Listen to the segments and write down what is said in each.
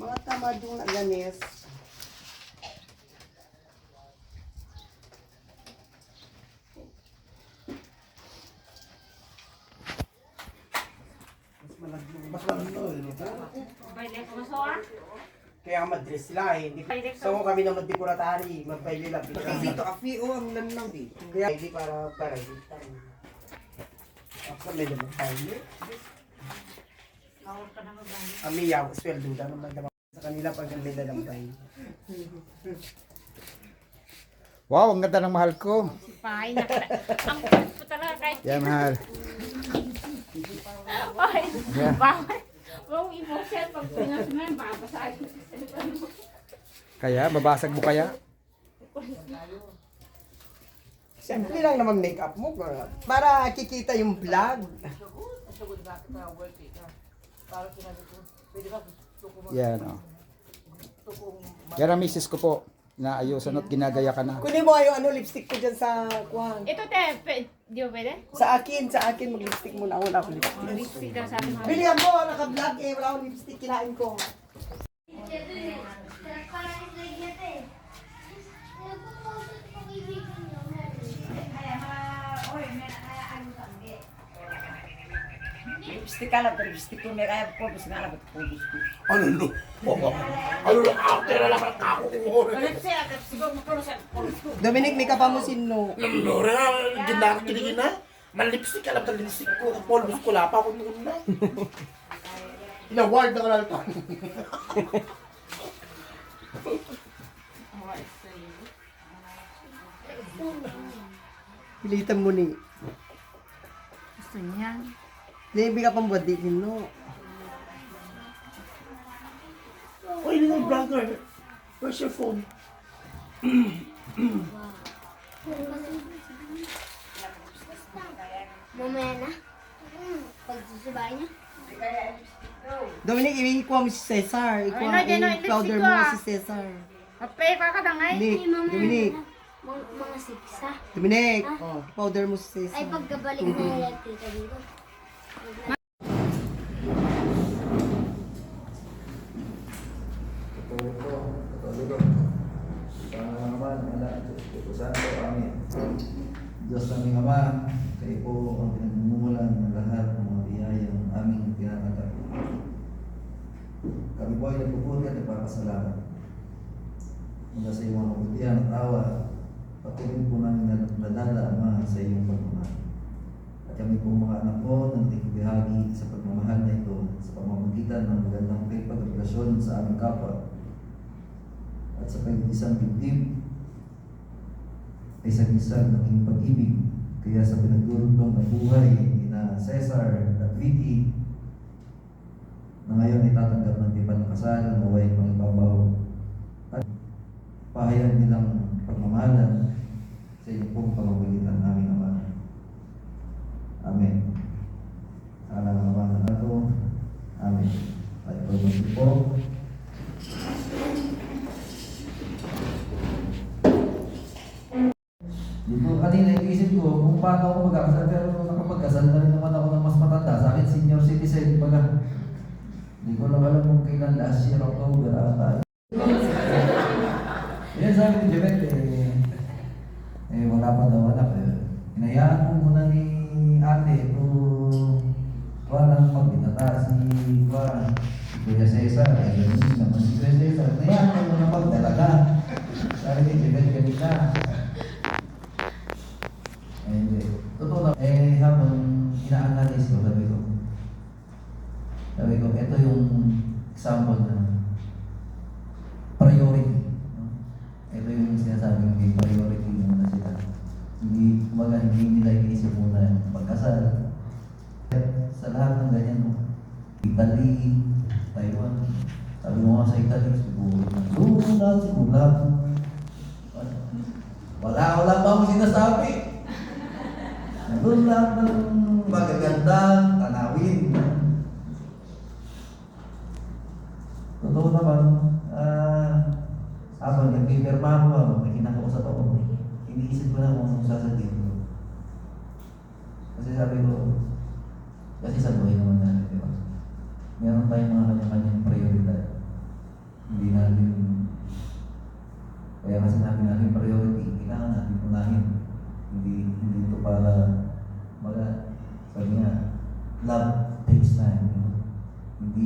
Mga tamad yung naganis. Mas malagno eh. Kaya madres sila eh. So kami na magdekoratari, magpaili lang. Kasi dito, kapi o ang lanlaw dito. Kaya hindi para dito. Ako may naman tayo. Amiyaw, sweldo na naman sa kanila pag may dalampay. Wow, ang ganda ng mahal ko. Pahay na. Ang kulit po talaga kahit. Yan, mahal. Ay, Yeah. bakit? Wow, emotion. Pag pinas mo yan, babasagin. Kaya, babasag mo kaya? Siyempre lang naman make-up mo para kikita yung vlog. Yan, oh. Yan ang misis ko po. Naayusan at ginagaya ka na. Kunin mo yung lipstick ko dyan sa kuhan. Ito, te. Di ba pwede? Sa akin, mag-lipstick muna. Wala akong lipstick. Lipstick daw sa akin. Bilihan mo, naka-vlog eh. Wala akong lipstick, kinain ko. Lipstick ka lang, pero lipstick ko may kaya po, basta nga lang, ba't po gusto. Ano no? Ano lang ako? Tira lang ako kung Dominic, may kapamusin no. Lora, ginakakiligin na. Malipstick ka lang, lipstick ko. Polvos ko lapa ako noon na. Ina-ward na ka lang. Pilitan mo ni. Gusto niya. Hindi ka pang badikin no. Oy, little brother. Where's your phone? Mamaya na. Pag susubay niya. Dominic, ikuha mo si Cesar. Ay, no, di, no, Powder lipstick mo ko, ah. si Cesar. Kapay ka kadangay. Nick, Dominic. Mga siksa. Dominic, powder mo si Cesar. Ay, pagkabalik na yan, tita dito. Patuloy ko. Sa naman, anak, Espiritu Santo, Amen. Diyos naming Ama, kayo po ang pinagmumulan ng lahat ng mga biyayang aming pinangatak. Kami po ay nagpupuri at nagpapasalamat. Mula sa iyong mga kabutihan at awa, patuloy po namin nadala, Ama, sa iyong pagmamahal. At kami po mga anak mo na nagbibahagi sa pagmamahal na ito sa pamamagitan ng magandang pagrelasyon sa aming kapwa at sa pag-isang dibdib ay isang naging pag-ibig. Kaya sa pinagdurugtong na buhay ni na Cesar at Vicky na ngayon ay tatanggap ng tipan ng kasal na huwag mga ibabaw at pahayag nilang pagmamahalan sa iyong pong pamamagitan namin Ama. Amen. Sa ngalan ng Ama ng Anak. Amen. Tayo po magsipo. Dito kanina iisip ko kung paano ako magkakasal, pero nakapagkasal na rin naman ako ng mas matanda. Sa akin, senior citizen pala. Hindi ko lang alam kung kailan last year, October ata. Yan sabi ni Jemet, wala pa daw anak. Hinayaan mo muna ni ate kung walang magbinata si Kuya Cesar. Ganun naman si Kuya Cesar. Hinayaan mo muna magdalaga. Sabi ni Jemet kanina. Hindi. Totoo lang. Habang ina-analyze ko, sabi ko, ito yung example na priority. No? Ito yung sinasabi may priority muna sila. Hindi nila inisip muna pagkasal. Sa lahat ng ganyan, no? Italy, Taiwan. Sabi mo nga sa Italy, siguro wala pa akong sinasabi. Doon lang ng magagandang tanawin. Totoo naman, habang nag-pirma ako, may kinakausap ako, iniisip ko na kung anong sasabihin ko. Kasi sabi ko, kasi sa buhay naman natin, di ba? Meron tayong mga kanya-kanyang prioridad.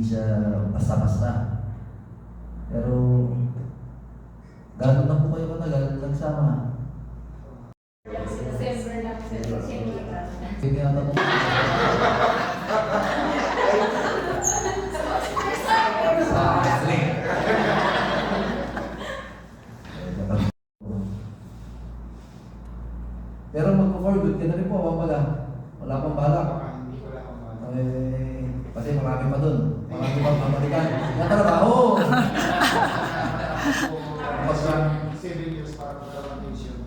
siya basta-basta. Pero, gano'n na po kayo katagal nagsama? December lang. December. Tinatanong pero magpo-for good ka na rin po, mabaga. Wala pang balak. Kasi marami pa dun. Marami pang mamalikan. Yan trabaho! Mas 7 years para magkaroon ng pension.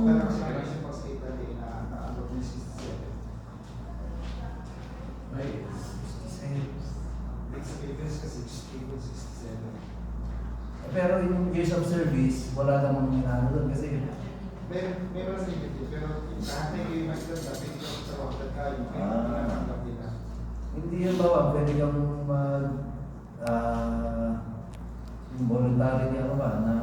Wala kasi pension pag state natin na naabot ng 67. Right. Next papers kasi 67. Pero yung years of service, wala namang inaano dun kasi Meron limited, pero lahat na yung magdanda, pwede ka sa wakad kayo, pwede ka natanggap nila. hindi yun bawa, pwede kang yung voluntary niya ano ba, na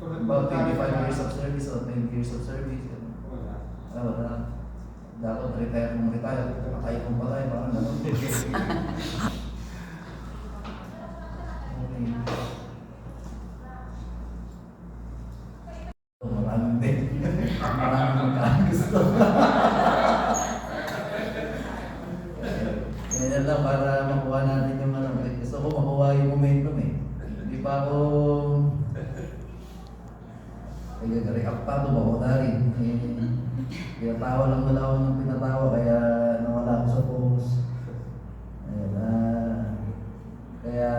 about 25 years of service o 20 years of service. Wala. Wala. Dapat retire kung retire, patay kung patay, parang gano'n. Maraming din. Maraming gusto. Ganyan lang para makuha natin yung ano. Gusto ko makuha yung momentum eh. Hindi pa ako react pa ito, makuha rin. Pinatawa lang wala ako ng pinatawa kaya nawala ako sa post. Ayun, kaya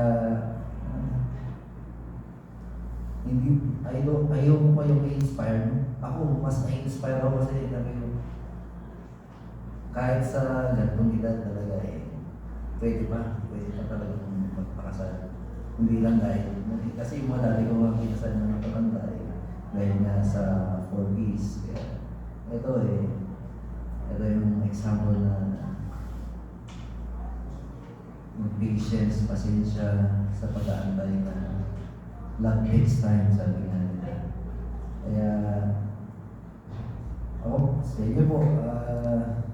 hindi, ayaw ko kayong i-inspire. Ako, mas na-inspire ako kasi kahit sa ganitong edad talaga pwede pa talaga magpakasal. Hindi lang dahil, kasi yung mga dali ko mga kinasal na matanda dahil nga sa 4Ps. Kaya, ito yung example na yung patience, pasensya sa pag-aantay na love takes time, sabi nga nila. Kaya, ako, sa inyo po,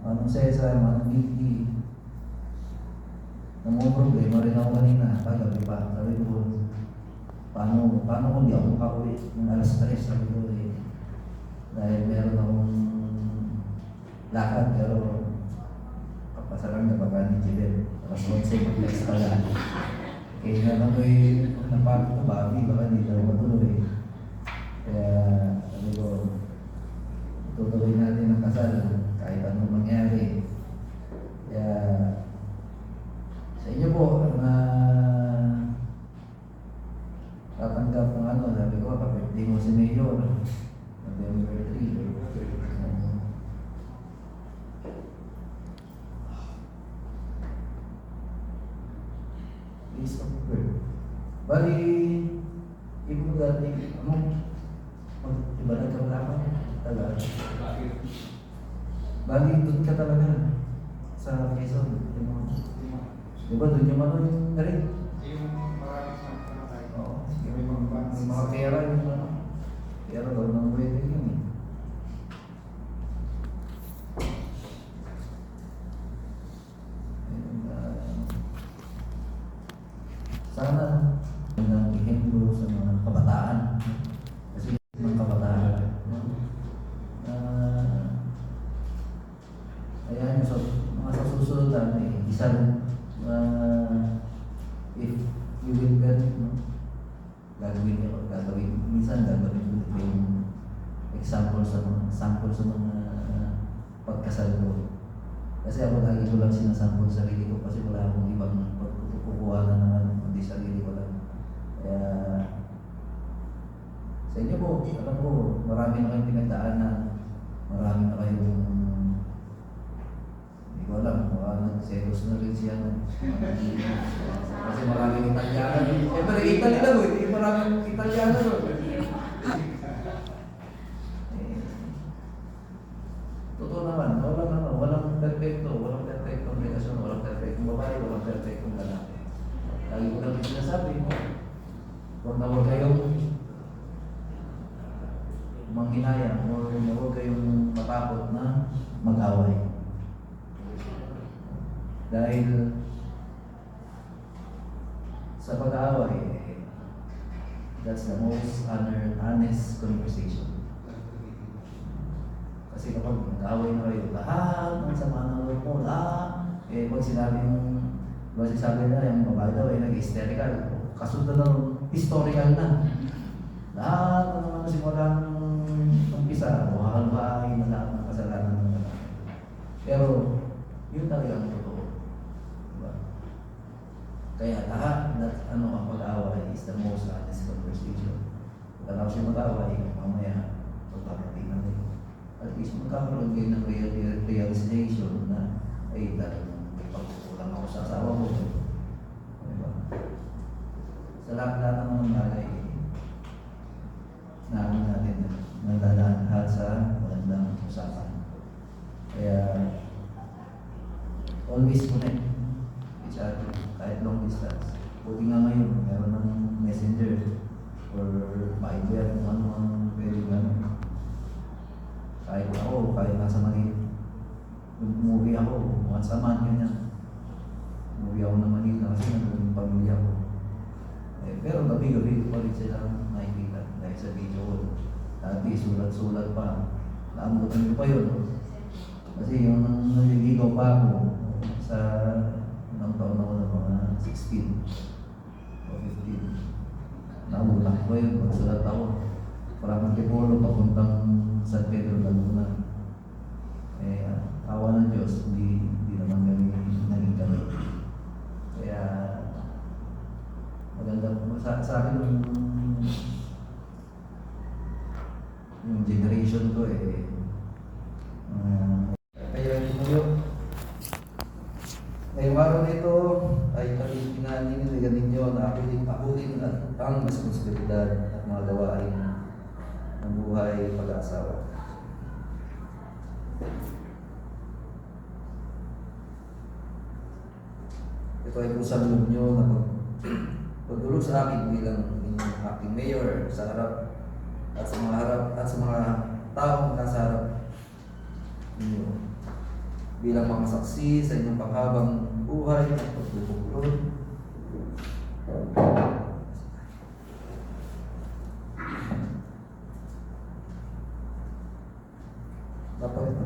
Manong Cesar, Manong Vicky, namang problema rin ako kanina, pagabi pa. Sabi ko, paano kung di ako makauwi ng alas 3, sabi ko dahil meron akong lakad, pero kapasaran na baka ni Jibel. Alas 11, mag-text pala. Kaya nga ako'y napagod ko babi, baka di daw matuloy. Kaya sabi ko, tutuloy natin ang kasal kahit anong mangyari. Kaya sa inyo po na tatanggap ng ano, sabi ko, kapit mo si Mayor, November 3. Please approve. Bali, ibu dati, iba na kamalaman, tagal. Bali, doon ka talaga sa Quezon. Diba doon yung ano yung galing? Yung maraming sa tayo. Oo, may mga pera yung ano. Pera daw ng wedding yun eh. Sana ng ehemplo sa mga kabataan. Kasi mga kabataan, ayan, so, mga sa susunod isang if you will get, gagawin, minsan gagawin ko yung sample sa mga pagkasal ko. Kasi ako lagi ko lang sinasample sarili ko kasi wala akong ibang pagkukuha na naman kundi sarili ko lang. Kaya sa inyo po, alam ko, marami na kayong pinagdaanan, marami na kayong hindi ko alam, nagselos na rin siya. Kasi maraming Italiano. Siyempre, Italy lang eh, maraming Italiano. Totoo naman, walang perfectong relasyon, walang perfectong babae, walang perfectong lalaki. Lagi ko lang sinasabi mo, huwag kayong manghinayang, huwag kayong matakot na mag-away. Dahil sa pag-aaway, that's the most honest conversation. Kasi kapag nag-aaway na kayo, lahat ng sama ng loob mo, pag sinabi na yung babae daw ay nag-hysterical, kasunod ng historical na. Lahat ng mga simula ng umpisa, buhakal-bahay na lahat ng kasalanan ng babae. Pero, yun talaga ang totoo. Diba? Kaya lahat ang pag-aaway is the most honest conversation. Kung siya mag-aaway, mamaya, pagpapatid na rin. At least magkakaroon kayo ng realization na ay talagang may pagkukulang ako sa asawa mo. Diba? Sa lahat ng mga bagay, namin natin nadadaan lahat sa magandang usapan. Kaya always connect each other kahit long distance. Buti nga ngayon, meron ng messenger or Viber kung ano ang pwede gano'n. Kahit ako, kahit nasa Manila, umuwi ako, once a month, ganyan. Umuwi ako ng Manila kasi nandun yung pamilya ko. Pero gabi-gabi pa rin sila nakikita dahil sa video ko. Dati sulat-sulat pa. Naabutan ko pa yun. Kasi yung naliligaw pa ako sa ilang taon ako ng mga 16 o 15. Naabutan ko pa yun. Magsulat ako. Parang Antipolo, papuntang San Pedro, Laguna. Awa ng Diyos, hindi naman naging kami. Kaya, maganda po sa akin yung generation ko kaya tumayo. Ngayong araw na ito ay pinaninilagan ninyo na ako din ang responsibilidad at mga gawain ng buhay pag-aasawa. Ito ay kusang loob nyo na pagdulog sa akin bilang inyong acting mayor sa harap at sa mga taong nasa harap ninyo bilang mga saksi sa inyong panghabang buhay at pagbubuklod.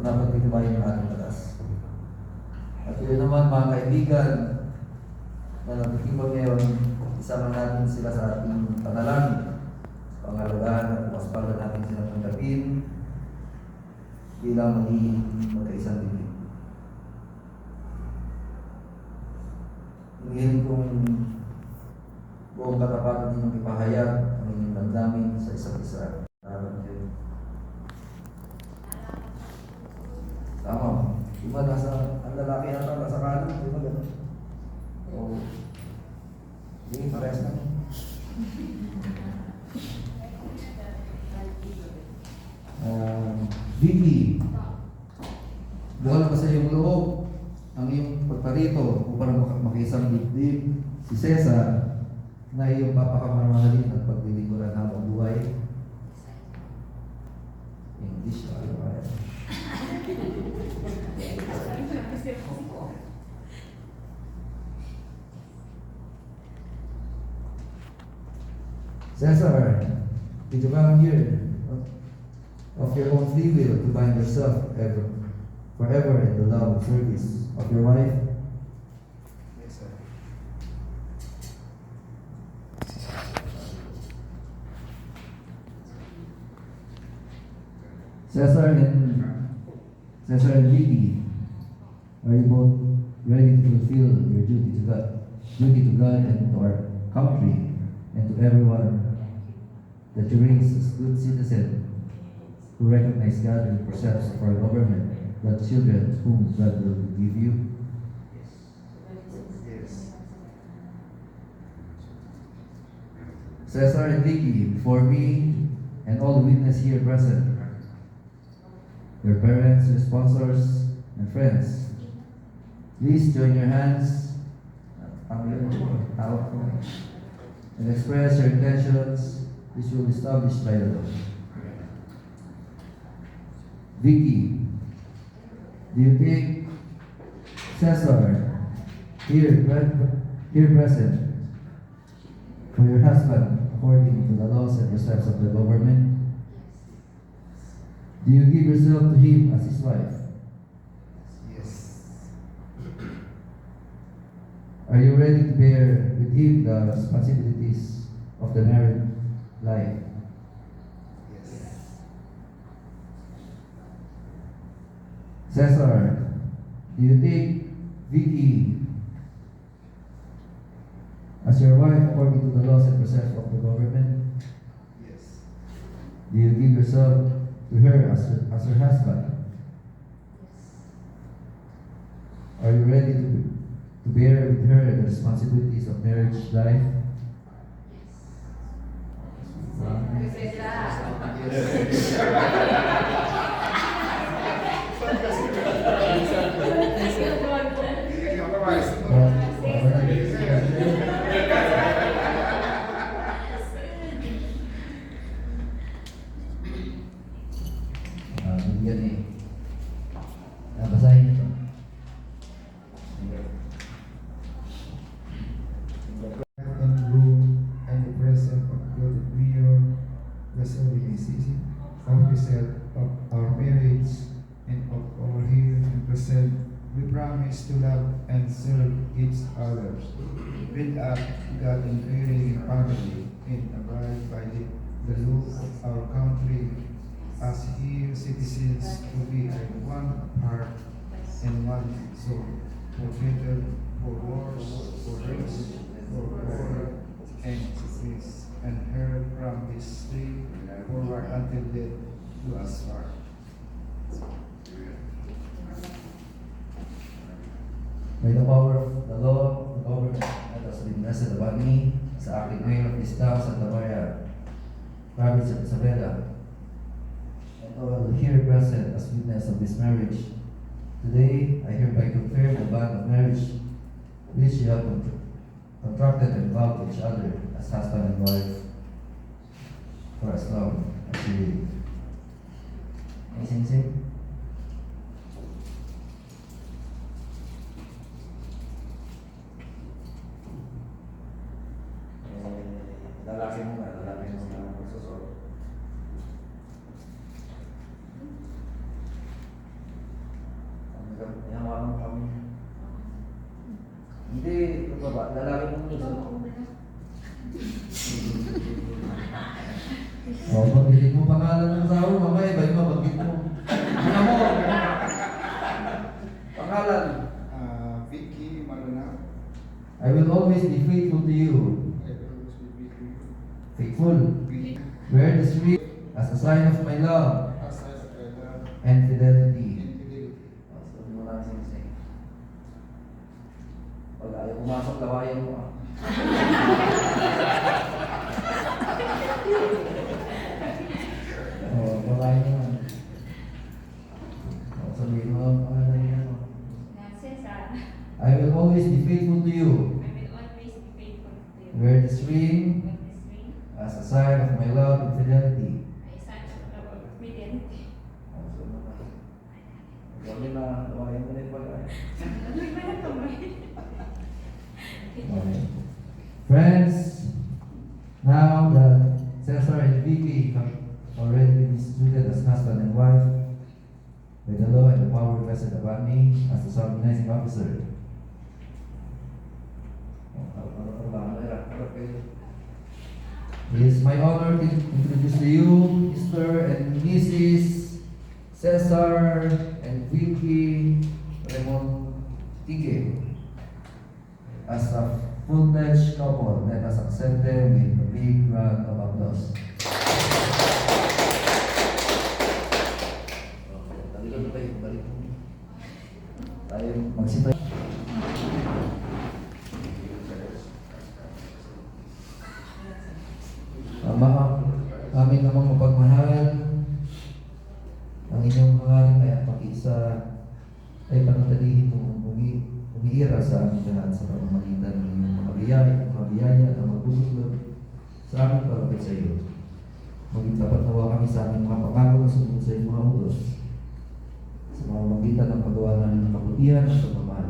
Dapat titibayin ang ating batas. At yun naman mga kaibigan na nagkikipag ngayon, isama natin sila sa ating panalangin. Pangalagaan at paspala natin silang tanggapin bilang magiging magkaisang dibdib. Hingin kong buong katapatan ninyong ipahayag ang inyong damdamin sa isa't isa. Tama. Diba ang lalaki yata nasa kanan, di ba gano'n? Oo. Hindi, parehas na. Vicky, buwan pa sa iyong loob ang iyong pagparito upang makisang dibdib si Cesar na iyong papakamamahalin at paglilingkuran habang buhay. English, ano ba yan? Cesar, did you come here of your own free will to bind yourself forever in the love and service of your wife? Yes, sir. Cesar and Vicky, are you both ready to fulfill your duty to God and to our country and to everyone, that you raise as good citizens who recognize God in the process of our government, the children whom God will give you? Yes. Cesar and Vicky, before me and all the witnesses here present, your parents, your sponsors, and friends, please join your hands and express your intentions, which will be established by the law. Vicky, do you think Cesar, here present, for your husband according to the laws and precepts of the government? Do you give yourself to him as his wife? Yes. Are you ready to bear with him the responsibilities of the married life? Yes. Cesar, do you take Vicky as your wife according to the laws and precepts of the government? Yes. Do you give yourself to her as her husband? Are you ready to bear with her the responsibilities of marriage life? Bigyan eh. Basahin niyo to. And room and the presence of God Mayor, the Sovereignty officer of our marriage and of all here and present, we promise to love and serve each other, build up God and fearing family, and abide by the law of our country, as here citizens to be one heart and one soul, for better, for worse, for rich, for poor, and sickness, and her from this day forward until death do us part. May the power of the law, the government, that has been vested upon me as acting mayor of this town, Santa Maria, province of Isabela, and all here present as witness of this marriage. Today, I hereby confirm the bond of marriage which you have contracted and vowed to each other as husband and wife for as long as you live. May sing-sing? Lalaki mo na magsusot. Hinawakan mo kami. Hindi, ito ba? Lalaki mo magsusot. Pagbilit mo pangalan ng tao, mamaya iba yung mabanggit mo. Ano mo? Pangalan. Vicky Maluna, I will always be faithful to you. I will always be Vicky. Faithful. Wear this ring as a sign of my love As I love and fidelity. and fidelity. Sabi mo lang sing-sing. Pag ayaw pumasok, lawayan mo ah. Babae naman. Sabihin mo ang pangalan niya. Cesar, I will always be faithful to you. I will always be faithful to you. Wear this ring With this ring, as a sign of my love and fidelity. I sign of love of fidelity. Sabi na, lawayan mo na yung pag-ayaw. Okay. Friends, now that Cesar and Vicky have already been instituted as husband and wife by the law and the power vested upon me as the solemnizing officer. It is my honor to introduce to you Mr. and Mrs. Cesar and Vicky Raymond Tige as a full-fledged couple. Let us accept them with a big round of applause. Tayo magsita. Ama, amin namang mapagmahal, ang inyong hangarin ay ang pag-isa ay panatilihin mong umiira sa aming lahat sa pamamagitan ng inyong mga biyaya na magbubuklod sa aming palapit sa iyo. Maging tapat nawa kami sa aming mga pangako na sumunod sa iyong mga utos sa pamamagitan ng paggawa namin ng kabutihan at pagmamahal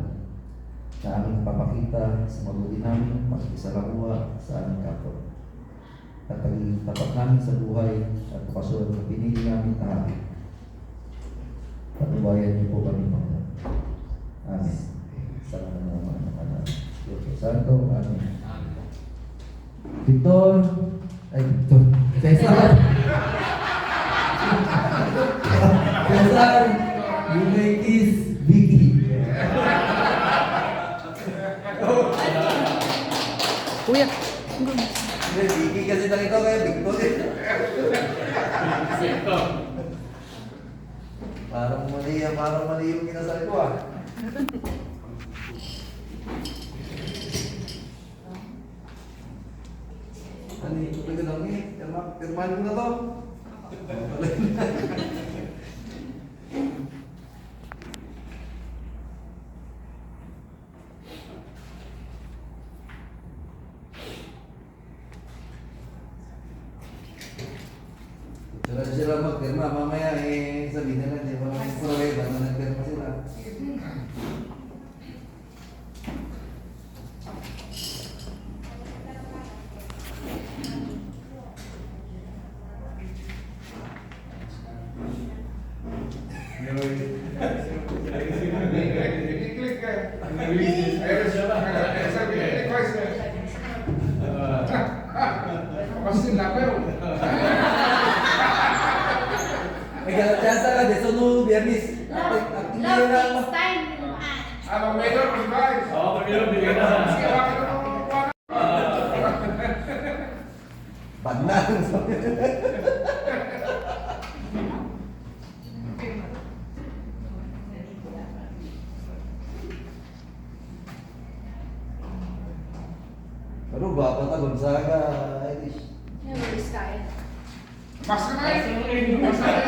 na aming papakita sa mabuti namin pakikisalamuha sa aming kapwa. at pagiging tapat namin sa buhay at kasunod na pinili namin tahakin. Patubayan niyo po kami, Panginoon. Amen. Sa ngalan ng mga anak. Espiritu Santo. Amen. Victor. Ay, Victor. Cesar. Cesar. You may kiss Vicky. Kuya. Vicky kasi nakita ko kaya Victor. Parang mali yung kinasal ko ah. Ano ito na lang eh. Pirmahan ko na to. Sila magpirma, mamaya eh sabihin nila hindi mo lang pruweba na nagpirma sila. May chance ka de no Viernes. Love takes time. Bandang. Pero bapak ta Gonzaga, Irish.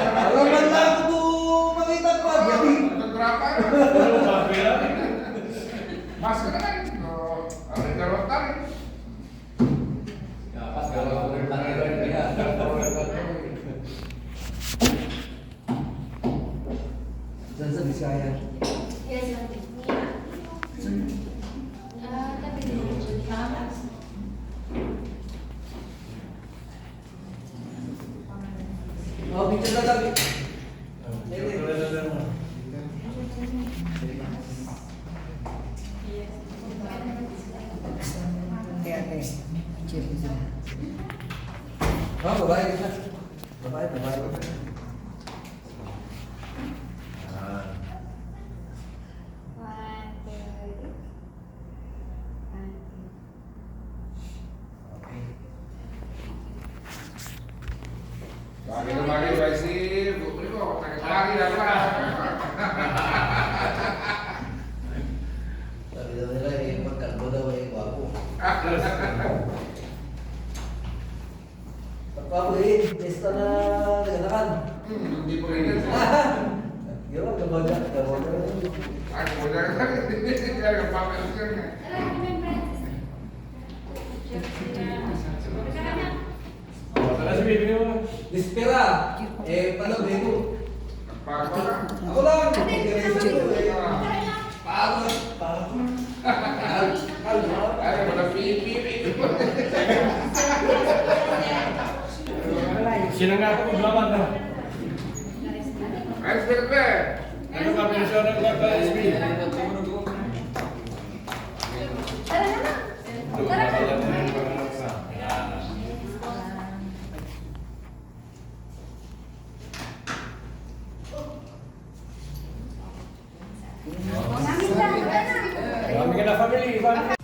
Alam man lang ako to makita ko. Saan sa Bisaya? Yes, Oh, picture na lagi. Oh, babae kita. Babae. Sabi daw nila eh, pagkalbo daw eh, guwapo. Pagpapo eh, testa na naganakan. Hindi po rin yan. Gawag, gabaga. Ay, wala ka. Kaya papalit ka. Dispera, eh, palabay mo. Ako lang. Pagod. Ay, wala pipi. Sino nga ako maglaban na? Ay, siyempre. Ano ka pensyon ng Dr. SB? Kami ka na family.